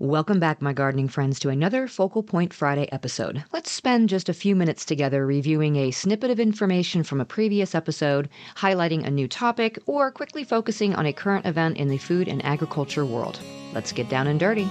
Welcome back, my gardening friends, to another Focal Point Friday episode. Let's spend just a few minutes together reviewing a snippet of information from a previous episode, highlighting a new topic, or quickly focusing on a current event in the food and agriculture world. Let's get down and dirty.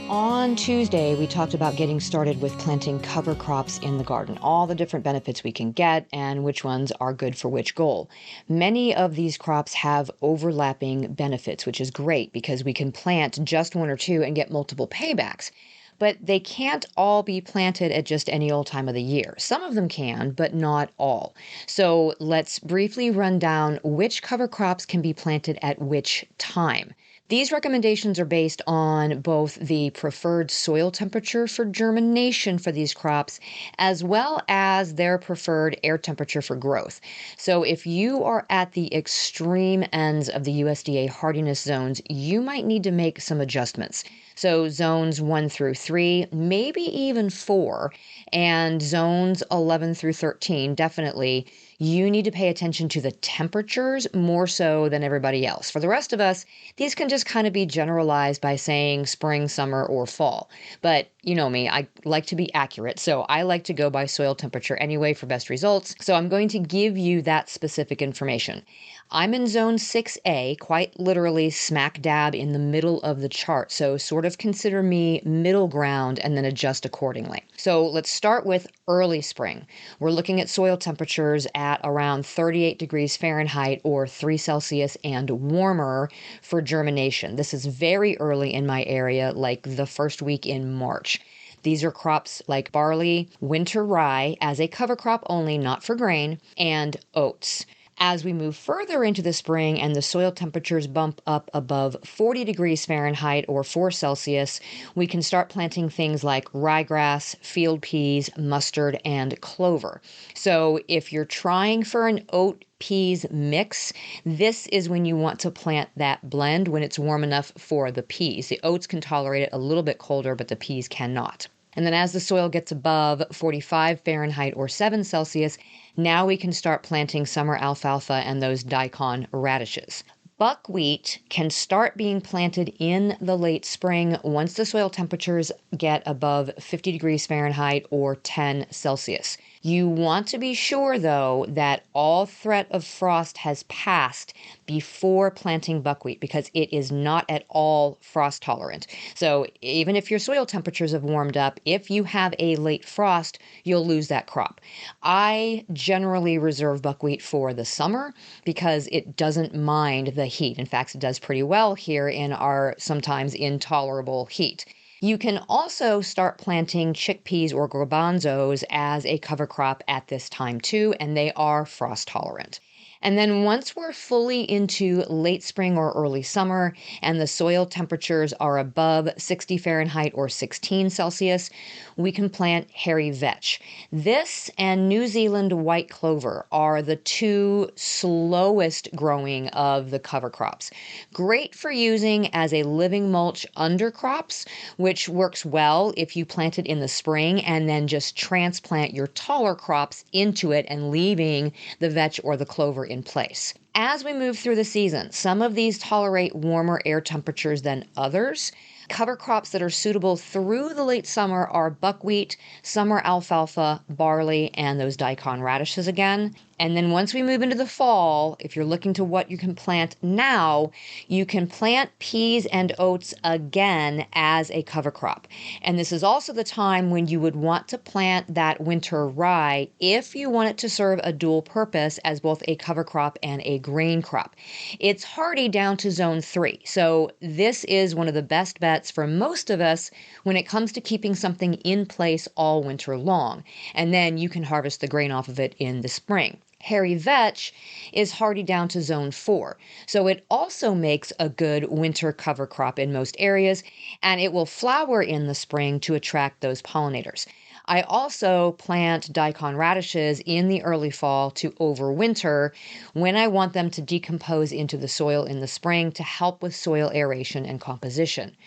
On Tuesday, we talked about getting started with planting cover crops in the garden, all the different benefits we can get and which ones are good for which goal. Many of these crops have overlapping benefits, which is great because we can plant just one or two and get multiple paybacks. But they can't all be planted at just any old time of the year. Some of them can, but not all. So let's briefly run down which cover crops can be planted at which time. These recommendations are based on both the preferred soil temperature for germination for these crops, as well as their preferred air temperature for growth. So if you are at the extreme ends of the USDA hardiness zones, you might need to make some adjustments. So zones 1 through 3, maybe even 4, and zones 11 through 13, definitely, you need to pay attention to the temperatures more so than everybody else. For the rest of us, these can just kind of be generalized by saying spring, summer, or fall. But you know me, I like to be accurate, so I like to go by soil temperature anyway for best results. So I'm going to give you that specific information. I'm in zone 6A, quite literally smack dab in the middle of the chart. So sort of consider me middle ground and then adjust accordingly. So let's start with early spring. We're looking at soil temperatures at around 38 degrees Fahrenheit or 3 Celsius and warmer for germination. This is very early in my area, like the first week in March. These are crops like barley, winter rye as a cover crop only, not for grain, and oats. As we move further into the spring and the soil temperatures bump up above 40 degrees Fahrenheit or 4 Celsius, we can start planting things like ryegrass, field peas, mustard, and clover. So if you're trying for an oat peas mix, this is when you want to plant that blend when it's warm enough for the peas. The oats can tolerate it a little bit colder, but the peas cannot. And then as the soil gets above 45 Fahrenheit or 7 Celsius, now we can start planting summer alfalfa and those daikon radishes. Buckwheat can start being planted in the late spring once the soil temperatures get above 50 degrees Fahrenheit or 10 Celsius. You want to be sure, though, that all threat of frost has passed before planting buckwheat because it is not at all frost tolerant. So even if your soil temperatures have warmed up, if you have a late frost, you'll lose that crop. I generally reserve buckwheat for the summer because it doesn't mind the heat. In fact, it does pretty well here in our sometimes intolerable heat. You can also start planting chickpeas or garbanzos as a cover crop at this time too, and they are frost tolerant. And then once we're fully into late spring or early summer and the soil temperatures are above 60 Fahrenheit or 16 Celsius, we can plant hairy vetch. This and New Zealand white clover are the two slowest growing of the cover crops. Great for using as a living mulch under crops, which works well if you plant it in the spring and then just transplant your taller crops into it and leaving the vetch or the clover in place. As we move through the season, some of these tolerate warmer air temperatures than others. Cover crops that are suitable through the late summer are buckwheat, summer alfalfa, barley, and those daikon radishes again. And then once we move into the fall, if you're looking to what you can plant now, you can plant peas and oats again as a cover crop. And this is also the time when you would want to plant that winter rye if you want it to serve a dual purpose as both a cover crop and a grain crop. It's hardy down to zone 3, so this is one of the best bets for most of us when it comes to keeping something in place all winter long. And then you can harvest the grain off of it in the spring. Hairy vetch is hardy down to zone 4, so it also makes a good winter cover crop in most areas, and it will flower in the spring to attract those pollinators. I also plant daikon radishes in the early fall to overwinter when I want them to decompose into the soil in the spring to help with soil aeration and composition.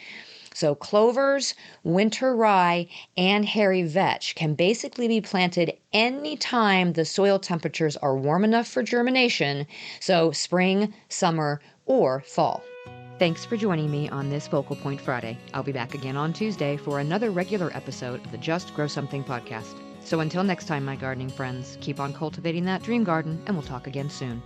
So clovers, winter rye, and hairy vetch can basically be planted anytime the soil temperatures are warm enough for germination, so spring, summer, or fall. Thanks for joining me on this Focal Point Friday. I'll be back again on Tuesday for another regular episode of the Just Grow Something podcast. So until next time, my gardening friends, keep on cultivating that dream garden, and we'll talk again soon.